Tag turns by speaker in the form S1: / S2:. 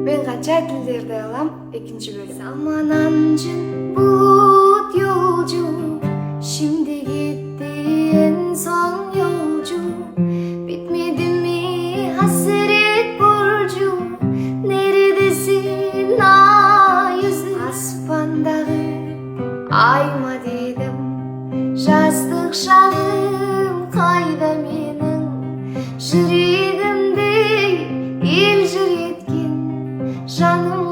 S1: Ben kaça dillerde alam ikinci bölüm. Zaman ancın bulut yolcu, şimdi gitti en son yolcu. Bitmedi mi hasret borcu, neredesin ay yüzü? Aspandağı ayma dedim, жаздық шағым қайда менің? Жүрегімде елжіреткен жаным